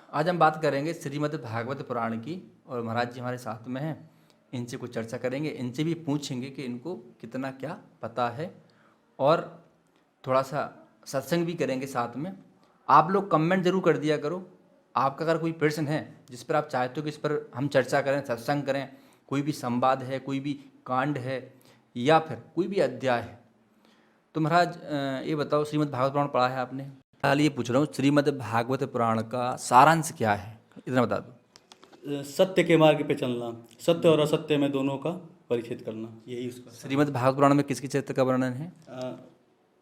आज हम बात करेंगे श्रीमद् भागवत पुराण की। और महाराज जी हमारे साथ में हैं, इनसे कुछ चर्चा करेंगे, इनसे भी पूछेंगे कि इनको कितना क्या पता है, और थोड़ा सा सत्संग भी करेंगे साथ में। आप लोग कमेंट जरूर कर दिया करो। आपका अगर कोई प्रश्न है जिस पर आप चाहते हो कि इस पर हम चर्चा करें, सत्संग करें, कोई भी संवाद है, कोई भी कांड है, या फिर कोई भी अध्याय है, तो महाराज ये बताओ, श्रीमद् भागवत पुराण पढ़ा है आपने? हाल ये पूछ रहा हूँ, श्रीमद् भागवत पुराण का सारांश क्या है, इतना बता दो। सत्य के मार्ग पे चलना, सत्य और असत्य में दोनों का परिच्छेद करना, यही उसका श्रीमद् भागवत पुराण में किसके चरित्र का वर्णन है?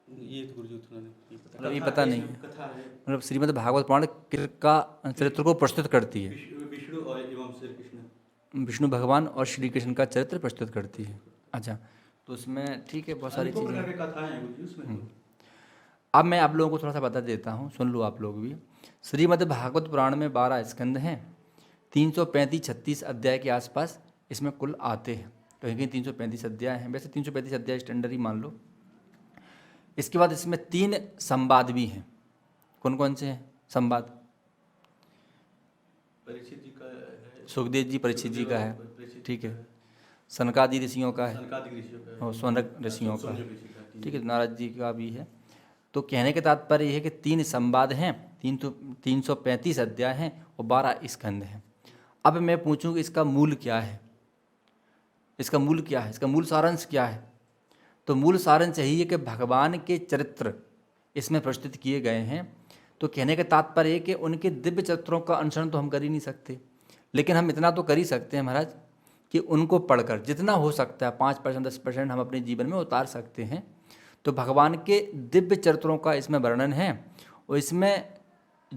ये तो गुरुजी थोड़ा नहीं पता। मतलब ये पता नहीं है। कथा है, मतलब श्रीमद् भागवत पुराण का चरित्र को प्रस्तुत करती है, विष्णु और एवं श्री कृष्ण, विष्णु भगवान और श्री कृष्ण का चरित्र प्रस्तुत करती है। अच्छा, तो उसमें ठीक है, बहुत सारी अनेकों चीज़ें। प्रकार की कथाएं हैं गुरुजी उसमें। अब मैं आप लोगों को थोड़ा सा बता देता हूँ, सुन लो आप लोग भी। श्रीमद् भागवत पुराण में 12 स्कंद हैं, 335-36 अध्याय के आसपास इसमें कुल आते हैं। कहीं कहीं 335 अध्याय हैं, वैसे 335 अध्याय स्टैंडर्ड ही मान लो। इसके बाद इसमें 3 संवाद भी हैं। कौन कौन से हैं संवाद? परीक्षित जी का है, सुखदेव जी परीक्षित जी का है, परीक्षित ठीक है। सनकादि ऋषियों का है, सनकादिक ऋषियों का है, और सौनक ऋषियों का है, सौनक ऋषि का, ठीक है। नारद जी का भी है। तो कहने के तात्पर्य यह है कि 3 संवाद हैं, 335 अध्याय हैं और 12 स्कंद हैं। अब मैं पूछूं कि इसका मूल क्या है, इसका मूल क्या है, इसका मूल सारांश क्या है? तो मूल सारांश यही है कि भगवान के चरित्र इसमें प्रस्तुत किए गए हैं। तो कहने का तात्पर्य है कि उनके दिव्य चरित्रों का अनुसरण तो हम कर ही नहीं सकते, लेकिन हम इतना तो कर ही सकते हैं महाराज कि उनको पढ़कर जितना हो सकता है 5% 10% हम अपने जीवन में उतार सकते हैं। तो भगवान के दिव्य चरित्रों का इसमें वर्णन है। और इसमें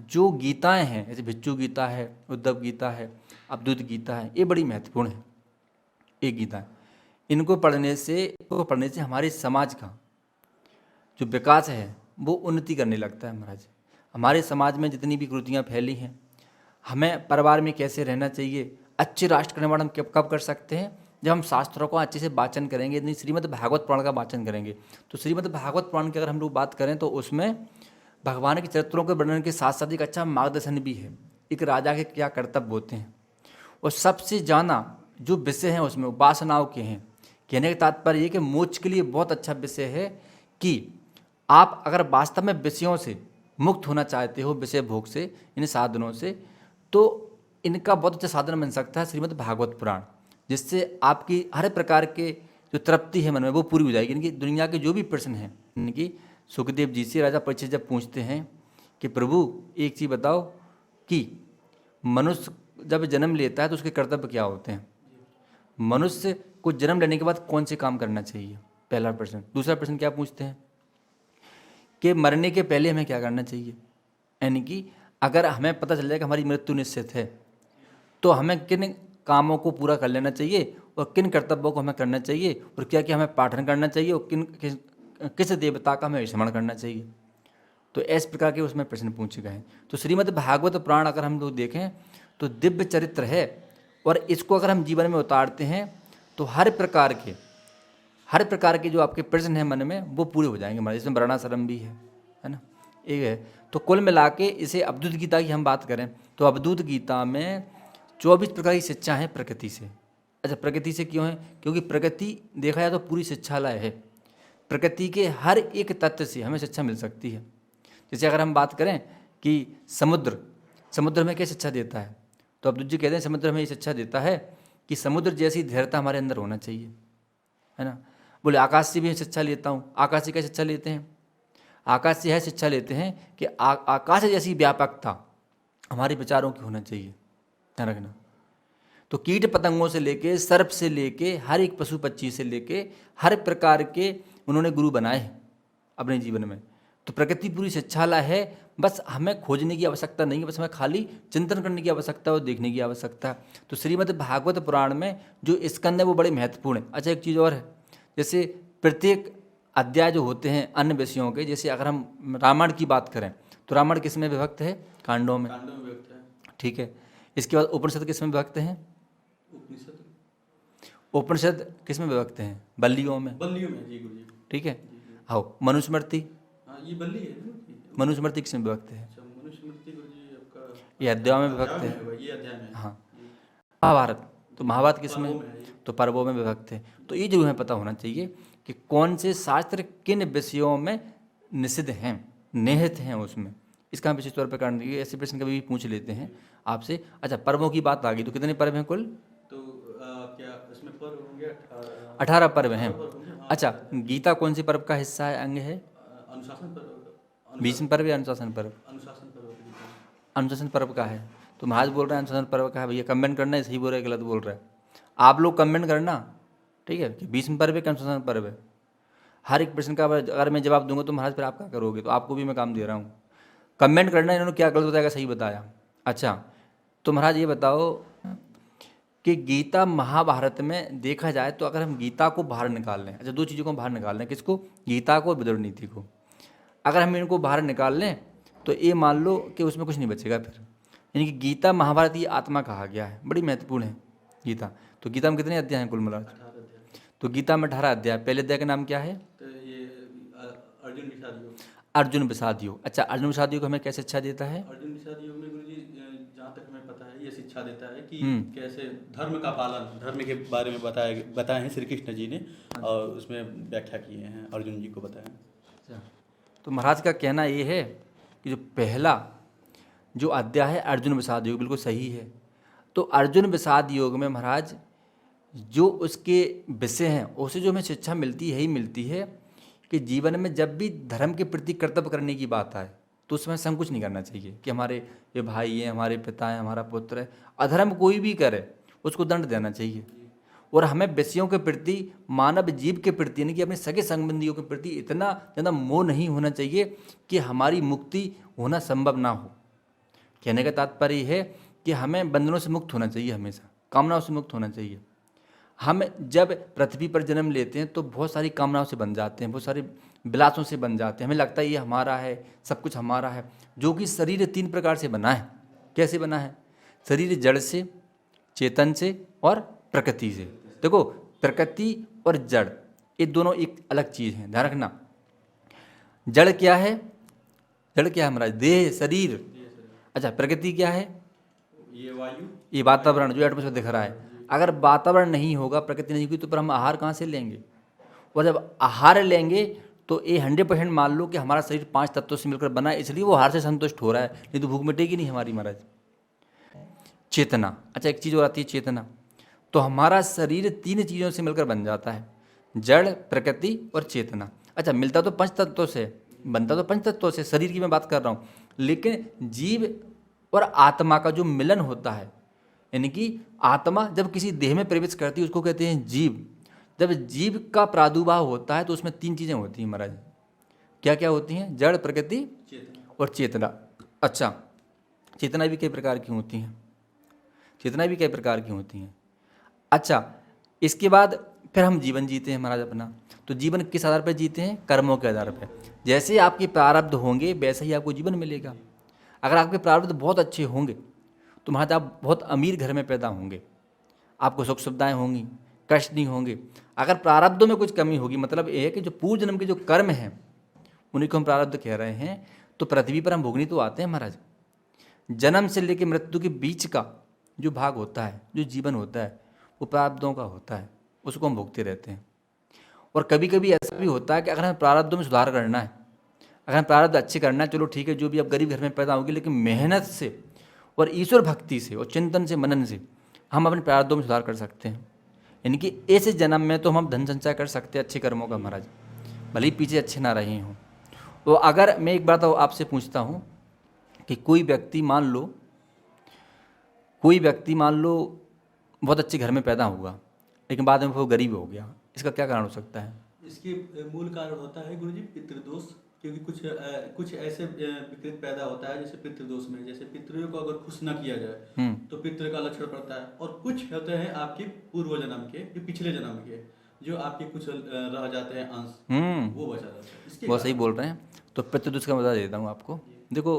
जो गीताएं हैं, जैसे भिक्षु गीता है, उद्धव गीता है, अवधूत गीता है, ये बड़ी महत्वपूर्ण है। ये गीता इनको पढ़ने से हमारे समाज का जो विकास है वो उन्नति करने लगता है महाराज। हमारे समाज में जितनी भी कुरीतियाँ फैली हैं, हमें परिवार में कैसे रहना चाहिए, अच्छे राष्ट्र का निर्माण हम कब कर सकते हैं? जब हम शास्त्रों का अच्छे से वाचन करेंगे, यदि श्रीमद् भागवत पुराण का वाचन करेंगे। तो श्रीमद् भागवत पुराण की अगर हम लोग बात करें तो उसमें भगवान के चरित्रों के वर्णन के साथ साथ एक अच्छा मार्गदर्शन भी है, एक राजा के क्या कर्तव्य होते हैं। और सबसे ज़्यादा जो विषय हैं उसमें उपासनाओं के हैं। कहने का तात्पर्य ये कि मोक्ष के लिए बहुत अच्छा विषय है कि आप अगर वास्तव में विषयों से मुक्त होना चाहते हो, विषय भोग से, इन साधनों से, तो इनका बहुत अच्छा साधन बन सकता है श्रीमद् भागवत पुराण, जिससे आपकी हर प्रकार के जो तृप्ति है मन में वो पूरी हो जाएगी। इनकी दुनिया के जो भी प्रश्न हैं, इनकी सुखदेव जी से राजा परीक्षित जब पूछते हैं कि प्रभु एक चीज़ बताओ कि मनुष्य जब जन्म लेता है तो उसके कर्तव्य क्या होते हैं? मनुष्य को जन्म लेने के बाद कौन से काम करना चाहिए, पहला प्रश्न। दूसरा प्रश्न क्या पूछते हैं कि मरने के पहले हमें क्या करना चाहिए, यानी कि अगर हमें पता चल जाए कि हमारी मृत्यु निश्चित है तो हमें किन कामों को पूरा कर लेना चाहिए और किन कर्तव्यों को हमें करना चाहिए, और क्या क्या हमें पाठन करना चाहिए, और किस देवता का हमें स्मरण करना चाहिए। तो इस प्रकार के उसमें प्रश्न पूछे गए हैं। तो श्रीमद् भागवत पुराण अगर हम लोग देखें तो दिव्य चरित्र है, और इसको अगर हम जीवन में उतारते हैं तो हर प्रकार के जो आपके प्रश्न हैं मन में वो पूरे हो जाएंगे हमारे। इसमें वर्णाश्रम भी है ना, एक है। तो कुल मिला के इसे अवधूत गीता की हम बात करें तो अवधूत गीता में 24 प्रकार की शिक्षा है प्रकृति से। अच्छा, प्रकृति से क्यों है? क्योंकि प्रकृति देखा जाए तो पूरी शिक्षालय है। प्रकृति के हर एक तत्व से हमें शिक्षा मिल सकती है। जैसे अगर हम बात करें कि समुद्र में क्या शिक्षा देता है, तो अवधूत जी कहते हैं समुद्र में ये शिक्षा देता है कि समुद्र जैसी धैर्यता हमारे अंदर होना चाहिए, है ना। बोले आकाश से भी शिक्षा लेता हूँ। आकाश से क्या शिक्षा लेते हैं? आकाश से यह शिक्षा लेते हैं कि आकाश जैसी व्यापकता हमारे विचारों की होना चाहिए, ध्यान रखना। तो कीट पतंगों से लेके, सर्प से लेके, हर एक पशु पक्षी से लेके हर प्रकार के उन्होंने गुरु बनाए हैं अपने जीवन में। तो प्रकृति पूरी शिक्षालय है, बस हमें खोजने की आवश्यकता नहीं है, बस हमें खाली चिंतन करने की आवश्यकता है और देखने की आवश्यकता है। तो श्रीमद् भागवत पुराण में जो स्कंद है वो बड़े महत्वपूर्ण है। अच्छा, एक चीज़ और है, जैसे प्रत्येक अध्याय जो होते हैं अन्य विषयों के, जैसे अगर हम रामायण की बात करें तो रामायण किस में विभक्त है? कांडों में, कांडों में व्यक्त है। ठीक है। इसके बाद उपनिषद किस में विभक्त हैं? उपनिषद किस में विभक्त हैं? बल्लियों में, बल्लियों में, जी गुरुजी। ठीक है। आओ मनुस्मृति, हाँ, ये बल्ली है ना? मनुस्मृति किस में विभक्त है? अच्छा, मनुस्मृति गुरुजी आपका ये अध्यायों में विभक्त है। ये अध्याय में है। हाँ, महाभारत, तो महाभारत किस में? पर्वों में है ये। तो पर्वों में विभक्त है। तो ये जो हमें पता होना चाहिए कि कौन से शास्त्र किन विषयों में निषिद्ध हैं, निहित हैं उसमें। इसका हम विशेष तौर पर कारण देखिए, ऐसे प्रश्न कभी भी पूछ लेते हैं आपसे। अच्छा, पर्वों की बात आ गई, तो कितने पर्व हैं कुल? तो क्या इसमें पर्व होंगे 18 पर्व हैं। होंगे, हाँ। अच्छा, गीता कौन सी पर्व का हिस्सा है, अंग है? अनुशासन पर्व, भीष्म पर्व या अनुशासन पर्व? अनुशासन पर्व की गीता है। अनुशासन पर्व का है। तो महाराज बोल रहे हैं अनुशासन पर्व का है। भैया कमेंट करना है, सही बोल रहा है गलत बोल रहा है, आप लोग कमेंट करना, ठीक है, कि भीष्म पर्व है कि अनुशासन पर्व है। हर एक प्रश्न का अगर मैं जवाब दूंगा तो महाराज फिर आप क्या करोगे? तो आपको भी मैं काम दे रहा हूँ, कमेंट करना इन्होंने क्या गलत बताया, सही बताया। अच्छा, तो महाराज ये बताओ कि गीता महाभारत में देखा जाए तो अगर हम गीता को बाहर निकाल लें, अच्छा दो चीज़ों को बाहर निकाल लें, किसको? गीता को और विदुर नीति को। अगर हम इनको बाहर निकाल लें तो ये मान लो कि उसमें कुछ नहीं बचेगा फिर। यानी कि गीता महाभारत की आत्मा कहा गया है, बड़ी महत्वपूर्ण है गीता। तो गीता में कितने अध्याय हैं कुल मिला? 18 अध्याय। तो गीता में 18 अध्याय। पहले अध्याय का नाम क्या है? तो ये अर्जुन विषाद योग। अर्जुन विषाद योग। अच्छा, अर्जुन विषाद योग हमें कैसे शिक्षा देता है? अर्जुन विषाद योग में गुरुजी जहाँ तक हमें पता है ये शिक्षा देता है कि कैसे धर्म का पालन, धर्म के बारे में बताए हैं श्री कृष्ण जी ने, और उसमें व्याख्या किए हैं, अर्जुन जी को बताया। अच्छा, तो महाराज का कहना ये है कि जो पहला जो अध्याय है अर्जुन विषाद योग, बिल्कुल सही है। तो अर्जुन विषाद योग में महाराज जो उसके विषय हैं उससे जो हमें शिक्षा मिलती है ही मिलती है कि जीवन में जब भी धर्म के प्रति कर्तव्य करने की बात आए तो उसमें संकोच नहीं करना चाहिए कि हमारे ये भाई हैं, हमारे पिता हैं, हमारा पुत्र है, अधर्म कोई भी करे उसको दंड देना चाहिए। और हमें विषयों के प्रति, मानव जीव के प्रति, यानी कि अपने सगे संबंधियों के प्रति इतना ज़्यादा मोह नहीं होना चाहिए कि हमारी मुक्ति होना संभव ना हो। कहने का तात्पर्य है कि हमें बंधनों से मुक्त होना चाहिए, हमेशा कामनाओं से मुक्त होना चाहिए। हम जब पृथ्वी पर जन्म लेते हैं तो बहुत सारी कामनाओं से बन जाते हैं, बहुत सारे विलासों से बन जाते हैं, हमें लगता है ये हमारा है, सब कुछ हमारा है। जो कि शरीर 3 प्रकार से बना है। कैसे बना है? शरीर जड़ से, चेतन से और प्रकृति से। देखो, प्रकृति और जड़ ये दोनों एक अलग चीज़ है, ध्यान रखना। जड़ क्या है? जड़ क्या है हमारा? देह, शरीर। अच्छा, प्रकृति क्या है? ये वायु, ये वातावरण जो एटमॉस्फेयर दिख रहा है। अगर वातावरण नहीं होगा, प्रकृति नहीं होगी, तो फिर हम आहार कहाँ से लेंगे? और जब आहार लेंगे तो ये 100% मान लो कि हमारा शरीर 5 तत्वों से मिलकर बना है, इसलिए वो आहार से संतुष्ट हो रहा है, नहीं तो भूख मिटेगी नहीं हमारी महाराज। चेतना, अच्छा एक चीज़ और आती है चेतना। तो हमारा शरीर 3 चीज़ों से मिलकर बन जाता है, जड़, प्रकृति और चेतना। अच्छा, मिलता तो 5 तत्वों से, बनता तो 5 तत्वों से, शरीर की मैं बात कर रहा हूँ। लेकिन जीव और आत्मा का जो मिलन होता है, यानी कि आत्मा जब किसी देह में प्रवेश करती है उसको कहते हैं जीव। जब जीव का प्रादुर्भाव होता है तो उसमें 3 चीज़ें होती हैं महाराज। क्या क्या होती हैं? जड़, प्रकृति चेतना और चेतना। अच्छा, चेतना भी कई प्रकार की होती हैं, चेतना भी कई प्रकार की होती हैं। अच्छा, इसके बाद फिर हम जीवन जीते हैं महाराज अपना। तो जीवन किस आधार पर जीते हैं? कर्मों के आधार पर। जैसे आपके प्रारब्ध होंगे वैसे ही आपको जीवन मिलेगा। अगर आपके प्रारब्ध बहुत अच्छे होंगे तो महाराज आप बहुत अमीर घर में पैदा होंगे, आपको सुख सुविधाएँ होंगी, कष्ट नहीं होंगे। अगर प्रारब्धों में कुछ कमी होगी, मतलब ये है कि जो पूर्व जन्म के जो कर्म हैं उन्हीं को हम प्रारब्ध कह रहे हैं, तो पृथ्वी पर हम भोगनी तो आते हैं महाराज। जन्म से लेकर मृत्यु के बीच का जो भाग होता है, जो जीवन होता है, वो प्रारब्धों का होता है, उसको हम भोगते रहते हैं। और कभी कभी ऐसा भी होता है कि अगर हमें प्रारब्धों में सुधार करना है, अगर हम प्रारब्ध अच्छे करना है, चलो ठीक है, जो भी आप गरीब घर में पैदा होगी, लेकिन मेहनत से और ईश्वर भक्ति से और चिंतन से, मनन से हम अपने प्रारब्धों में सुधार कर सकते हैं। यानी कि ऐसे जन्म में तो हम धन संचय कर सकते हैं अच्छे कर्मों का महाराज, भले ही पीछे अच्छे ना रहे हों। तो अगर मैं एक बात आपसे पूछता हूँ कि कोई व्यक्ति मान लो बहुत अच्छे घर में पैदा हुआ लेकिन बाद में वो गरीब हो गया, इसका क्या कारण हो सकता है? इसके मूल कारण होता है गुरुजी पितृदोष। क्योंकि कुछ ऐसे विकृत पैदा होता है, जैसे पितृदोष में, जैसे पितरों को अगर खुश न किया जाए तो पितृ का लक्षण पड़ता है। और कुछ होते हैं आपके पूर्व जन्म के, जो पिछले जन्म के, जो आपके कुछ रह जाते हैं अंश, वो बचा जाता है। बहुत सही बोल रहे हैं। तो पितृदोष का बता देता हूँ आपको। देखो,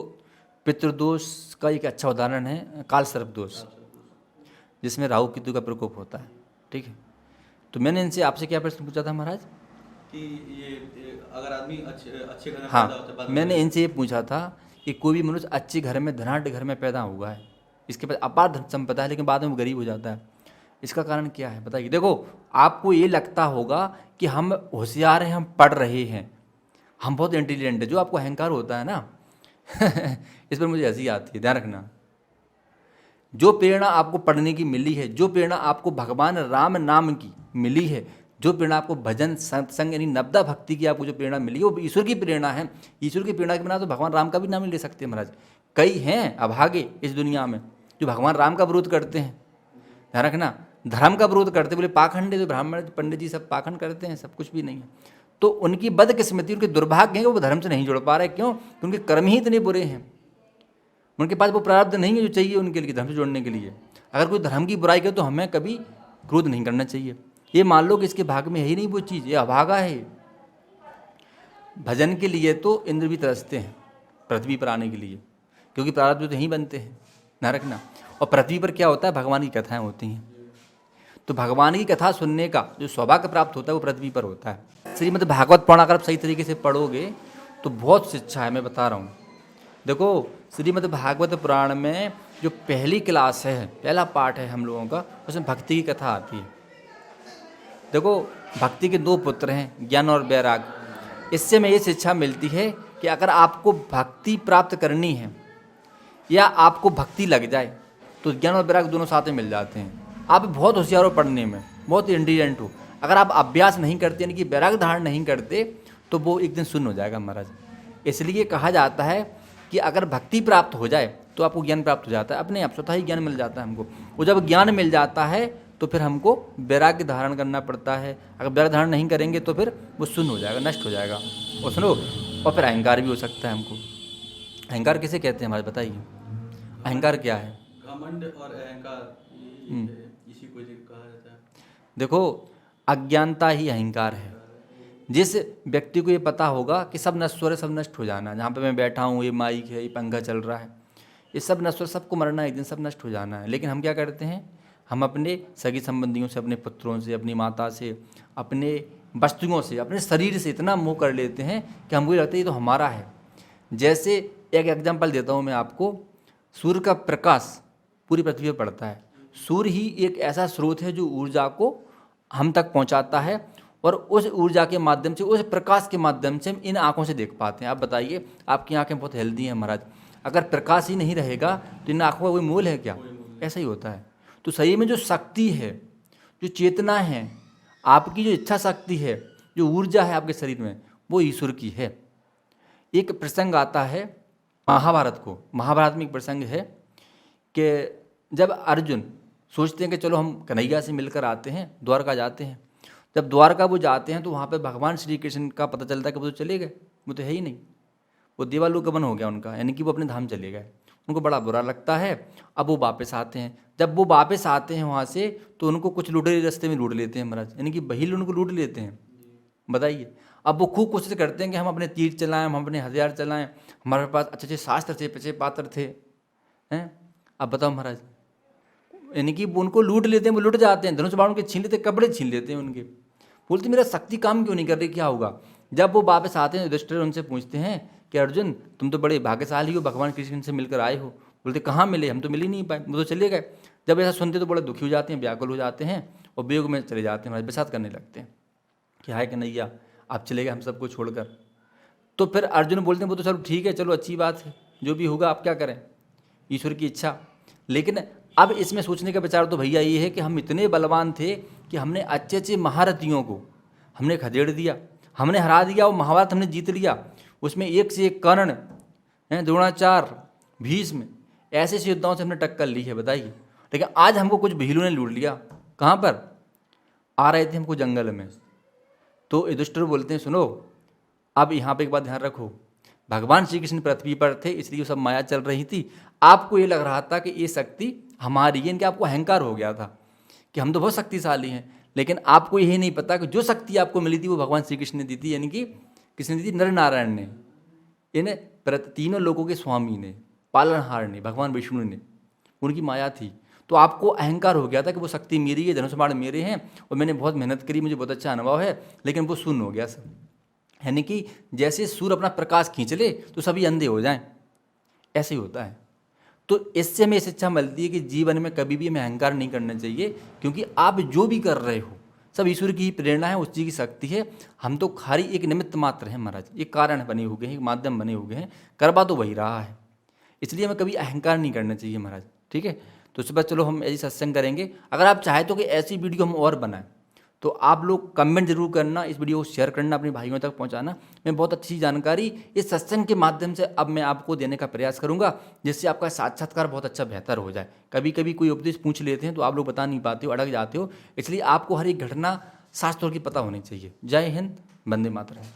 पितृदोष का एक अच्छा उदाहरण है काल सर्प दोष, जिसमें राहु केतु का प्रकोप होता है। ठीक है, तो मैंने इनसे आपसे क्या प्रश्न पूछा था महाराज कि ये अगर आदमी अच्छे घर में पैदा होता हाँ, है, मैंने इनसे ये पूछा था कि कोई भी मनुष्य अच्छे घर में, धनाढ़ घर में पैदा हुआ है, इसके पास अपार धन संपदा है, लेकिन बाद में वो गरीब हो जाता है। इसका कारण क्या है बताइए। देखो, आपको ये लगता होगा कि हम होशियार हैं, हम पढ़ रहे हैं, हम बहुत इंटेलिजेंट है, जो आपको अहंकार होता है ना इस पर मुझे हंसी आती है, ध्यान रखना। जो प्रेरणा आपको पढ़ने की मिली है, जो प्रेरणा आपको भगवान राम नाम की मिली है, जो प्रेरणा आपको भजन सत्संग यानी नवदा भक्ति की आपको जो प्रेरणा मिली है, वो ईश्वर की प्रेरणा है। ईश्वर की प्रेरणा के बिना तो भगवान राम का भी नाम नहीं ले सकते महाराज। कई हैं अभागे इस दुनिया में जो भगवान राम का विरोध करते हैं, ध्यान रखना, धर्म का विरोध करते, बोले पाखंड है, जो ब्राह्मण पंडित जी सब पाखंड करते हैं, सब कुछ भी नहीं है। तो उनकी बदकिस्मती, उनके दुर्भाग्य है कि वो धर्म से नहीं जुड़ पा रहे। क्यों? क्योंकि उनके कर्म ही इतने बुरे हैं, उनके पास वो प्रारब्ध नहीं है जो चाहिए उनके लिए धर्म से जोड़ने के लिए। अगर कोई धर्म की बुराई करे तो हमें कभी क्रोध नहीं करना चाहिए। ये मान लो कि इसके भाग में है ही नहीं वो चीज़, ये अभागा है। भजन के लिए तो इंद्र भी तरसते हैं पृथ्वी पर आने के लिए, क्योंकि प्रारब्ध तो यहीं बनते हैं, ना रखना। और पृथ्वी पर क्या होता है? भगवान की कथाएं होती हैं। तो भगवान की कथा सुनने का जो सौभाग्य प्राप्त होता है वो पृथ्वी पर होता है। श्रीमद् भागवत पुराण अगर आप सही तरीके से पढ़ोगे तो बहुत शिक्षा है, मैं बता रहा हूँ। देखो, श्रीमद् भागवत पुराण में जो पहली क्लास है, पहला पार्ट है हम लोगों का, उसमें भक्ति की कथा आती है। देखो, भक्ति के दो पुत्र हैं, ज्ञान और वैराग। इससे में ये शिक्षा मिलती है कि अगर आपको भक्ति प्राप्त करनी है या आपको भक्ति लग जाए तो ज्ञान और वैराग दोनों साथ में मिल जाते हैं। आप बहुत होशियार हो पढ़ने में, बहुत इंटेलिजेंट हो, अगर आप अभ्यास नहीं करते यानी कि वैराग धारण नहीं करते तो वो एक दिन शून्य हो जाएगा महाराज। इसलिए कहा जाता है कि अगर भक्ति प्राप्त हो जाए तो आपको ज्ञान प्राप्त हो जाता है, अपने आप स्वतः ही ज्ञान मिल जाता है हमको। और जब ज्ञान मिल जाता है तो फिर हमको वैराग्य धारण करना पड़ता है। अगर वैराग्य धारण नहीं करेंगे तो फिर वो शून्य हो जाएगा, नष्ट हो जाएगा। और सुनो, और फिर अहंकार भी हो सकता है हमको। अहंकार किसे कहते हैं हमारे, बताइए अहंकार क्या है? घमंड और अहंकार, इसी को कहा जाता है। देखो, अज्ञानता ही अहंकार है। जिस व्यक्ति को ये पता होगा कि सब नश्वर है, सब नष्ट हो जाना है, जहाँ पे मैं बैठा हूँ, ये माइक है, ये पंखा चल रहा है, ये सब नश्वर, सबको मरना है एक दिन, सब नष्ट हो जाना है। लेकिन हम क्या करते हैं? हम अपने सगी संबंधियों से, अपने पुत्रों से, अपनी माता से, अपने वस्तुओं से, अपने शरीर से इतना मोह कर लेते हैं कि हमको ये लगता है ये तो हमारा है। जैसे एक एग्जाम्पल देता हूँ मैं आपको, सूर्य का प्रकाश पूरी पृथ्वी पर पड़ता है। सूर्य ही एक ऐसा स्रोत है जो ऊर्जा को हम तक पहुंचाता है, और उस ऊर्जा के माध्यम से, उस प्रकाश के माध्यम से हम इन आँखों से देख पाते हैं। आप बताइए, आपकी आँखें बहुत हेल्दी हैं महाराज, अगर प्रकाश ही नहीं रहेगा तो इन आँखों का कोई मोल है क्या? ऐसा ही होता है। तो सही में जो शक्ति है, जो चेतना है, आपकी जो इच्छा शक्ति है, जो ऊर्जा है आपके शरीर में, वो ईश्वर की है। एक प्रसंग आता है महाभारत में एक प्रसंग है कि जब अर्जुन सोचते हैं कि चलो हम कन्हैया से मिलकर आते हैं, द्वारका जाते हैं। जब द्वारका वो जाते हैं तो वहाँ पे भगवान श्री कृष्ण का पता चलता है कि वो तो चले गए, वो तो है ही नहीं, वो देवालोक गमन हो गया उनका, यानी कि वो अपने धाम चले गए। उनको बड़ा बुरा लगता है। अब वो वापस आते हैं। जब वो वापस आते हैं वहाँ से तो उनको कुछ लुटेरे रास्ते में लूट लेते हैं महाराज, यानी कि बहील उनको लूट लेते हैं। बताइए, अब वो खूब कोशिश करते हैं कि हम अपने तीर चलाएं, हम अपने हथियार चलाएं, हमारे पास अच्छे अच्छे शास्त्र थे, अच्छे पात्र थे, हैं। अब बताओ महाराज, यानी कि वो उनको लूट लेते हैं, वो लूट जाते हैं, धनुष बाण के छीन लेते हैं, कपड़े छीन लेते हैं उनके। बोलते मेरा शक्ति काम क्यों नहीं कर रही, क्या होगा? जब वो वापस आते हैं युधिष्ठिर उनसे पूछते हैं कि अर्जुन तुम तो बड़े भाग्यशाली हो, भगवान कृष्ण से मिलकर आए हो। बोलते कहाँ मिले, हम तो मिल ही नहीं पाए, वो तो चले गए। जब ऐसा सुनते तो बड़े दुखी हो जाते हैं, व्याकुल हो जाते हैं और वियोग में चले जाते हैं, विषाद करने लगते हैं कि हाय कन्हैया आप चले गए हम सबको छोड़कर। तो फिर अर्जुन बोलते हैं वो तो चलो ठीक है, चलो अच्छी बात है, जो भी होगा आप क्या करें, ईश्वर की इच्छा। लेकिन अब इसमें सोचने का विचार तो भैया ये है कि हम इतने बलवान थे कि हमने अच्छे अच्छे महारथियों को हमने खदेड़ दिया, हमने हरा दिया, और महाभारत हमने जीत लिया। उसमें एक से एक कर्ण, द्रोणाचार्य, भीष्म, ऐसे ऐसे योद्धाओं से हमने टक्कर ली है, बताइए। लेकिन आज हमको कुछ भीलों ने लूट लिया। कहाँ पर? आ रहे थे हमको जंगल में। तो युधिष्ठिर बोलते हैं सुनो, अब यहाँ पे एक बात ध्यान रखो, भगवान श्री कृष्ण पृथ्वी पर थे इसलिए सब माया चल रही थी। आपको ये लग रहा था कि ये शक्ति हमारी है, इनके आपको अहंकार हो गया था कि हम तो बहुत शक्तिशाली हैं। लेकिन आपको यही नहीं पता कि जो शक्ति आपको मिली थी वो भगवान श्री कृष्ण ने दी थी, यानी कि किसने दी थी? नर नारायण ने, इन्हें तीनों लोगों के स्वामी ने, पालनहार ने, भगवान विष्णु ने, उनकी माया थी। तो आपको अहंकार हो गया था कि वो शक्ति मेरी है, धनुष बाण मेरे हैं और मैंने बहुत मेहनत करी, मुझे बहुत अच्छा अनुभव है, लेकिन वो शून्य हो गया सब। यानी कि जैसे सूर्य अपना प्रकाश खींच ले तो सभी अंधे हो जाएं, ऐसे ही होता है। तो इससे हमें शिक्षा मिलती है कि जीवन में कभी भी हमें अहंकार नहीं करना चाहिए, क्योंकि आप जो भी कर रहे हो सब ईश्वर की ही प्रेरणा है, उसी की शक्ति है। हम तो खाली एक निमित्त मात्र हैं महाराज, एक कारण बने हुए हैं, एक माध्यम बने हुए हैं, करवा तो वही रहा है। इसलिए हमें कभी अहंकार नहीं करना चाहिए महाराज, ठीक है। तो सुबह चलो हम ऐसी सत्संग करेंगे। अगर आप चाहे तो कि ऐसी वीडियो हम और बनाएं तो आप लोग कमेंट जरूर करना, इस वीडियो को शेयर करना, अपने भाइयों तक पहुंचाना। मैं बहुत अच्छी जानकारी इस सत्संग के माध्यम से अब मैं आपको देने का प्रयास करूंगा, जिससे आपका साक्षात्कार बहुत अच्छा बेहतर हो जाए। कभी कभी कोई उपदेश पूछ लेते हैं तो आप लोग बता नहीं पाते हो, अड़क जाते हो, इसलिए आपको हर एक घटना शास्त्रों की पता होनी चाहिए। जय हिंद, वंदे मातरम।